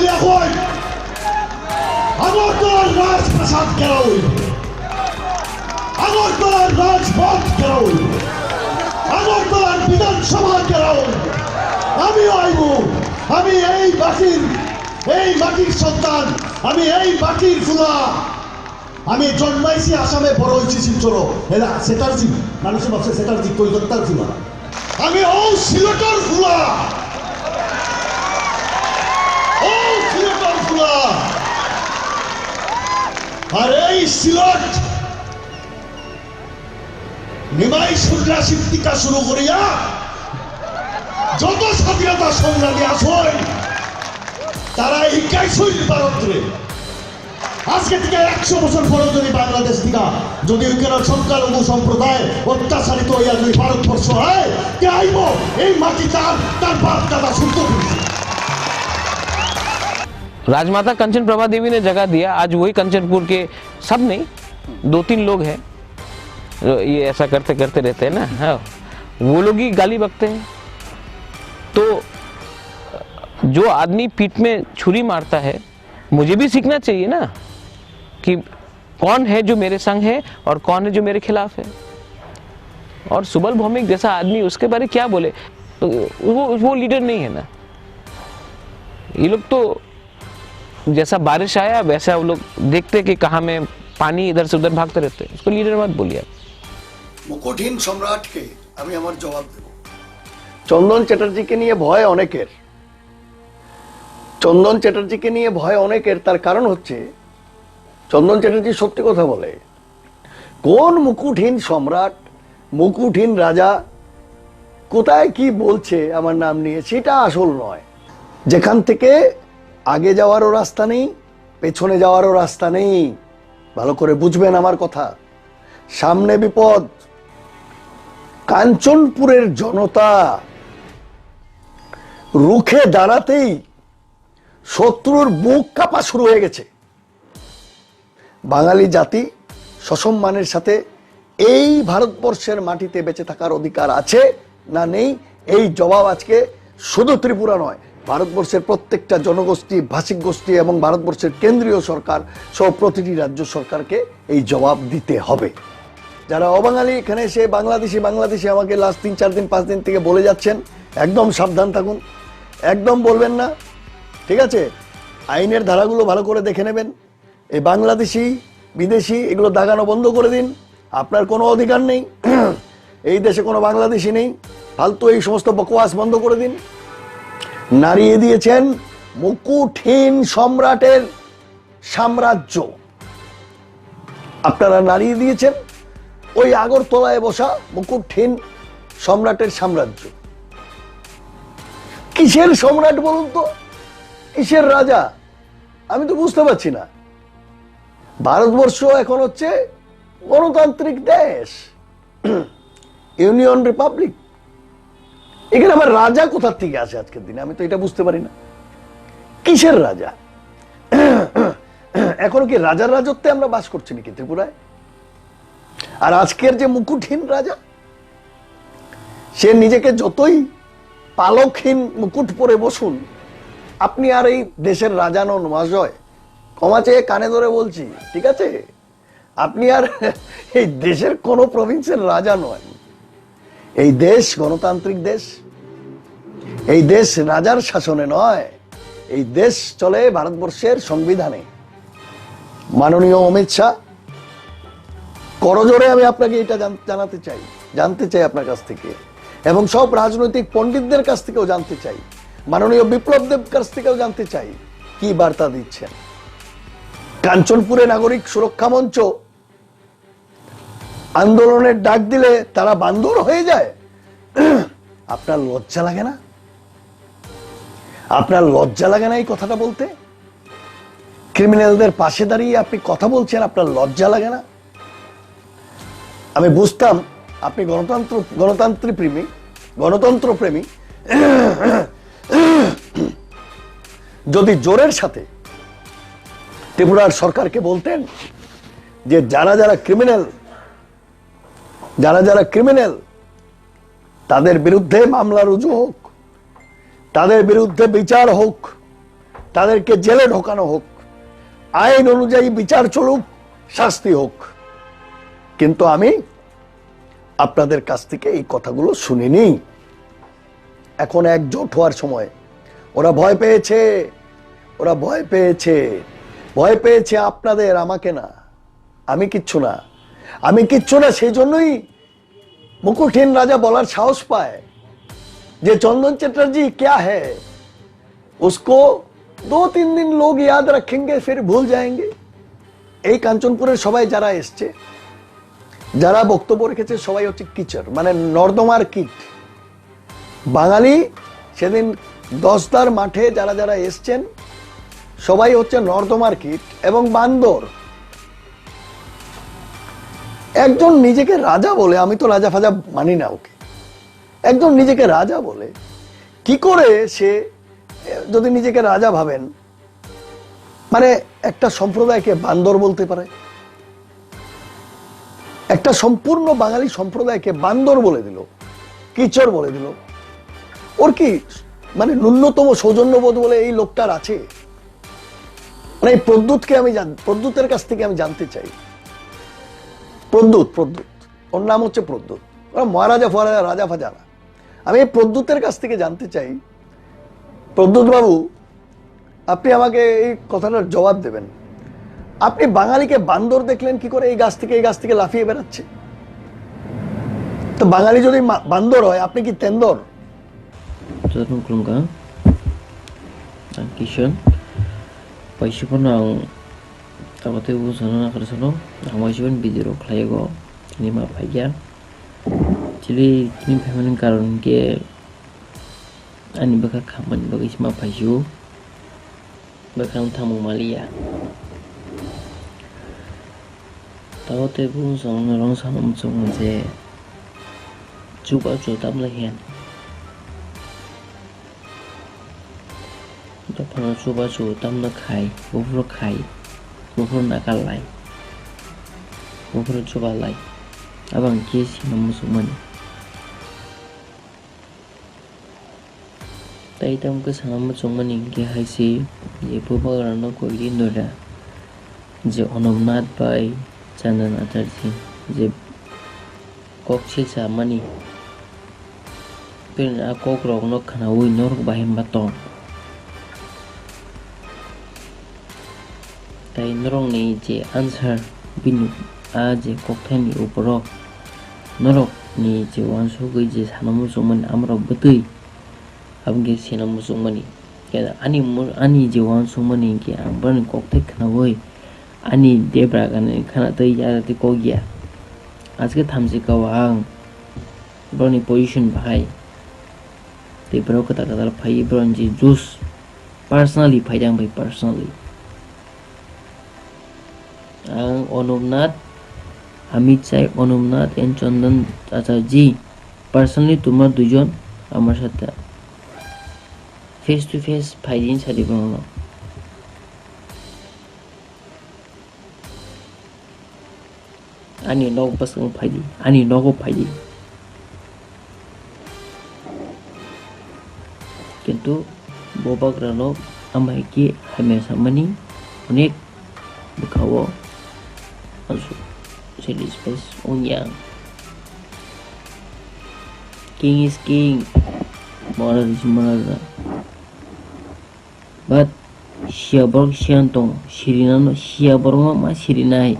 মিলিয়া কই আগরতলার রাজপ্রাসাদ ঘেরাও হইল, আগরতলার রাজপথ ঘেরাও হইল, আগরতলার বিধানসভা ঘেরাও হইল। আমিও আইব, আমি এই মাটির সন্তান, আমি এই মাটির ফুলা। আমি জন্মাইছি আসামে, বড় হয়েছি শিলচর। এরা সেটার্জি, মানুষে ভাবছে সেটার্জি কলকাতার ফুলা। আমি ও সিলেটর ফুলা, ও সিলেটর ফুলা। আর এই সিলেট নিমাই সন্ত্রাসীর টিকা শুরু করিয়া যত স্বাধীনতা সংগ্রামী আসয় তারা শিকাইছিল ভারতরে। আজকে থেকে 100 বছর পরে যদি বাংলাদেশ থেকে যদি ওইখানে সংখ্যালঘু সম্প্রদায় অত্যাচারিত হইয়া যদি ভারতবর্ষ হয়, কে আইব এই মাটি তার বাপ দাদা শুদ্ধ করেছে। राजमाता कंचन प्रभा देवी ने जगह दिया। आज वही कंचनपुर के सब नहीं, 2-3 लोग हैं जो ये ऐसा करते करते रहते हैं ना, हाँ, वो लोग ही गाली बकते हैं। तो जो आदमी पीठ में छुरी मारता है, मुझे भी सीखना चाहिए ना कि कौन है जो मेरे संग है और कौन है जो मेरे खिलाफ है। और सुबल भौमिक जैसा आदमी, उसके बारे क्या बोले, तो वो लीडर नहीं है ना। ये लोग तो जैसा बारिश आया वैसा वो लोग देखते कि कहाँ में पानी इधर से उधर भागते रहते, उसको लीडर मत बोलिए। মুকুটহীন সম্রাটকে আমি আমার জবাব দেব। চন্দন চ্যাটার্জিকে নিয়ে ভয় অনেকের, চন্দন চ্যাটার্জিকে নিয়ে ভয় অনেকের। তার কারণ হচ্ছে চন্দন চ্যাটার্জি সত্যি কথা বলে। কোন মুকুটহীন সম্রাট, মুকুটহীন রাজা কোথায় কি বলছে আমার নাম নিয়ে, সেটা আসল নয়। যেখান থেকে আগে যাওয়ারও রাস্তা নেই, পেছনে যাওয়ারও রাস্তা নেই। ভালো করে বুঝবেন আমার কথা। সামনে বিপদ। কাঞ্চনপুরের জনতা রুখে দাঁড়াতেই শত্রুর বুক কাঁপা শুরু হয়ে গেছে। বাঙালি জাতি সসম্মানের সাথে এই ভারতবর্ষের মাটিতে বেঁচে থাকার অধিকার আছে না নেই, এই জবাব আজকে শুধু ত্রিপুরা নয়, ভারতবর্ষের প্রত্যেকটা জনগোষ্ঠী, ভাষিক গোষ্ঠী এবং ভারতবর্ষের কেন্দ্রীয় সরকার সহ প্রতিটি রাজ্য সরকারকে এই জবাব দিতে হবে। যারা অবাঙালি এখানে এসে বাংলাদেশি আমাকে লাস্ট 3-4 দিন 5 দিন থেকে বলে যাচ্ছেন, একদম সাবধান থাকুন, একদম বলবেন না, ঠিক আছে? আইনের ধারাগুলো ভালো করে দেখে নেবেন। এই বাংলাদেশি বিদেশি এগুলো দাগানো বন্ধ করে দিন। আপনার কোনো অধিকার নেই, এই দেশে কোনো বাংলাদেশি নেই। ফালতু এই সমস্ত বকওয়াস বন্ধ করে দিন। নাড়িয়ে দিয়েছেন মুকুটহীন সম্রাটের সাম্রাজ্য, আপনারা নাড়িয়ে দিয়েছেন ওই আগরতলায় বসা মুকুটহীন সম্রাটের সাম্রাজ্য। কিসের সম্রাট বলুন তো, কিসের রাজা? আমি তো বুঝতে পারছি না। ভারতবর্ষ এখন হচ্ছে গণতান্ত্রিক দেশ, ইউনিয়ন রিপাবলিক। এখানে আবার রাজা কোথার থেকে আসে আজকের দিনে, আমি তো এটা বুঝতে পারি না। কিসের রাজা? এখন কি রাজার রাজত্বে আমরা বাস করছি নাকি ত্রিপুরায়? আর আজকের যে মুকুটহীন রাজা, সে নিজেকে যতই পালকহীন মুকুট পরে বসুন, আপনি আর এই দেশের রাজা নন মহাশয়। ক্ষমা চেয়ে কানে ধরে বলছি, ঠিক আছে? আপনি আর এই দেশের কোন প্রভিন্সের রাজা নয়। এই দেশ গণতান্ত্রিক দেশ। এই দেশ রাজার শাসনে নয়, এই দেশ চলে ভারতবর্ষের সংবিধানে। মাননীয় অমিত শাহ, করজোরে আমি আপনাকে এটা জানতে চাই আপনার কাছ থেকে, এবং সব রাজনৈতিক পণ্ডিতদের কাছ থেকেও জানতে চাই, মাননীয় বিপ্লব দেব কাছ থেকেও জানতে চাই, কি বার্তা দিচ্ছেন। কাঞ্চনপুরে নাগরিক সুরক্ষা মঞ্চ আন্দোলনের ডাক দিলে তারা বান্দর হয়ে যায়। আপনার লজ্জা লাগে না? আপনার লজ্জা লাগে না এই কথাটা বলতে? ক্রিমিনালদের পাশে দাঁড়িয়ে আপনি কথা বলছেন, আপনার লজ্জা লাগে না? আমি বুঝতাম আপনি গণতন্ত্র প্রেমী। যদি জোরের সাথে ত্রিপুরার সরকারকে বলতেন যে যারা যারা ক্রিমিনাল তাদের বিরুদ্ধে মামলা রুজু হোক, তাদের বিরুদ্ধে বিচার হোক, তাদেরকে জেলে ঢোকানো হোক, আইন অনুযায়ী বিচার চলুক, শাস্তি হোক। কিন্তু আমি আপনাদের কাছ থেকে এই কথাগুলো শুনিনি। এখন একজোট হওয়ার সময়। ওরা ভয় পেয়েছে, ওরা ভয় পেয়েছে, ভয় পেয়েছে আপনাদের, আমাকে না। আমি কিচ্ছু না, আমি কিচ্ছু না। সেই জন্যই মুকুটহীন রাজা বলার সাহস পায় যে চন্দন চ্যাটার্জি क्या है, उसको 2-3 दिन लोग याद रखेंगे फिर भूल जाएंगे। এই কাঞ্চনপুরের সবাই যারা এসছে, যারা বক্তব্য রেখেছে, সবাই হচ্ছে কিচর, মানে নর্দমার কীট। বাঙালি সেদিন 10দার মাঠে যারা যারা এসছেন সবাই হচ্ছে নর্দমার কীট এবং বান্দর। একজন নিজেকে রাজা বলে, আমি তো রাজা ফাজা মানি না ওকে, একজন নিজেকে রাজা বলে কি করে সে, যদি নিজেকে রাজা ভাবেন, মানে একটা সম্প্রদায়কে বান্দর বলতে পারে? একটা সম্পূর্ণ বাঙালি সম্প্রদায়কে বান্দর বলে দিল, কিচর বলে দিল। ওর কি মানে ন্যূনতম সৌজন্যবোধ বলে এই লোকটার আছে? মানে এই প্রদ্যুৎকে আমি প্রদ্যুতের কাছ থেকে আমি জানতে চাই। প্রদ্যুৎ, ওর নাম হচ্ছে প্রদ্যুৎ, ওরা মহারাজা ফরাজা রাজা ফাজা না। আমি এই প্রদ্যুতের কাছ থেকে জানতে চাই, প্রদ্যুৎ বাবু আপনি আমাকে এই কথাটার জবাব দেবেন। আপনি বাঙালিকে বান্দর দেখলেন কি করে? এই গাছ থেকে এই গাছ থেকে লাফিয়ে বেড়াচ্ছে। তো বাঙালি যদি বান্দর হয়, আপনি কি তেন্দর? Kishan paisipan ang tapate usaha na karsano amaisipan bidiro klayago ini ma paya jadi kini pemain karon ke ani baka kaman baka isma paisu baka tamu malia tapate usaha na rong sana muncung je coba tam lahian Pernah coba tam na khai, bufur nakal lai, bufur coba lai, abang kisi namu sumani. Tai tam ke sama sumani ke haisi, je bubur rano ko indora, je onomnat bai, Chandan Atarji, je kokshi samani, pin akok rong no kana ui nor bahim batong. Tay norong ni je answer binu a je kokthai ni uporo norok ni je wansu gui je sanamu sumani amro betui amge sinamu sumani keda ani je wansu mani ke amban kokthai khana hoi ani debra gane khana tai ya ti kogia আজকে থামছি কাওয়াং ব্রনি position ভাই te bro kata kata phai bronji juice personally phai jang bhai personally ang Onumnath আমি চাই অনুমনাথ and Chandan Acharya personally তোমরা দুজন আমার সাথে face to face ফাইজিন সাদি বানানো ani nog pasang Faizi ani nogo Faizi কিন্তু bobagrano amai ki hamesha mani unik bekawo also Chili space unyang king is king moral is moral but siaborg siantong sirinano siaborg ma sirinai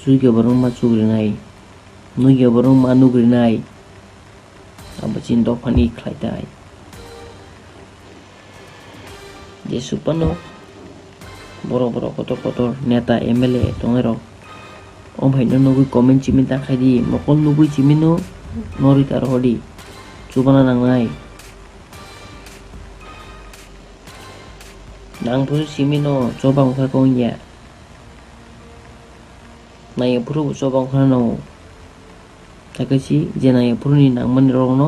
suge borong ma chugrinai nuge borong ma nugrinai abachin do phani khlaitai je supano boro boro kotor neta MLA tongero om bhaino nugui comment chimin ta khaidi mokol nugui chimino nori tar hodi chubana nangnai nang phu chimino chobang kha kongya nai phu chobang kha no takasi je nai phu ni nangman rongno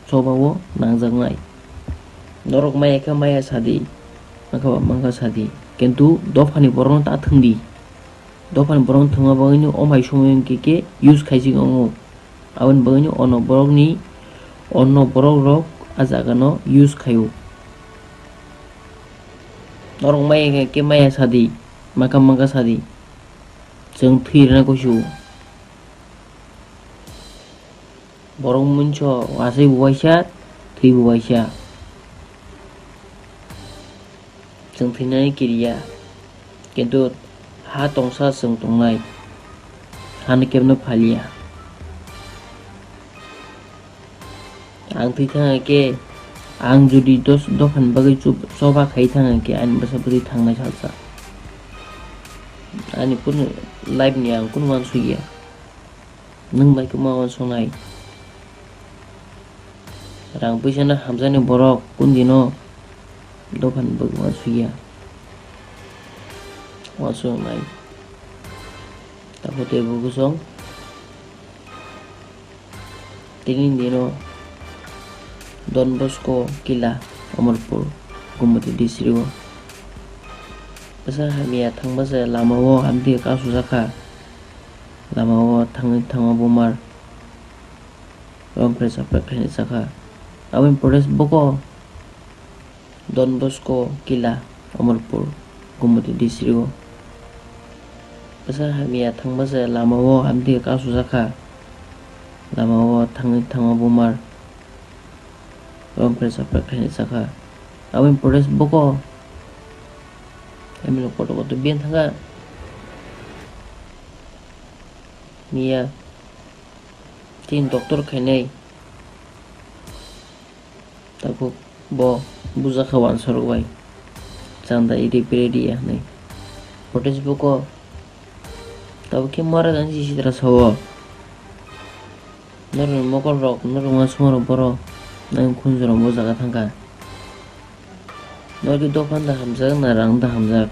chobawo nangjangnai norok maya kha maya sadi mangka sadi কিন্তু দফানি বরং তা থংদি দফানি বরং থংা বাগনি অমাই সময় কে use খাইছি গঙ্গো আবন বাগনি অন্য বরং rock আজাগানো use খাইও norok mai ke maya sadi maka sadi jeng thirna kosu borong muncho wasai buwaisa thui buwaisa jeng thina kiriya kintu ha tongsa jeng tongnai han kemno phalia ang thui thanga ke ang judi dofan bagai soba khai thanga ke an basa budi thangna salsa ani pun live ni ang kun wan suya nang bai kuma wan sonai rang puisana hamjani borok kundino dofan bagai wan suya wan sonai tapote bugusong tinin dino Don Bosco Kila Amarpur Gumati District Basa hamia thang basa lamawo amdi kasu saka lamawo thang bomar rompre sapra khani saka awin press boko Don Bosco Kila Amarpur Gumati District Basa hamia thang basa lamawo amdi kasu saka lamawo thang bomar rompre sapra khani saka awin press boko emilo koto bien thanga mia tin doktor khainai taku bo buza khawan sorwai chanda iri peredi ya nai protest boko tabu ke mara dan si sidra sawo nor mokol rok nor ngasmoro boro nang khunjoro mo jaga thangka nor ki dokan da hamjak na rang da hamjak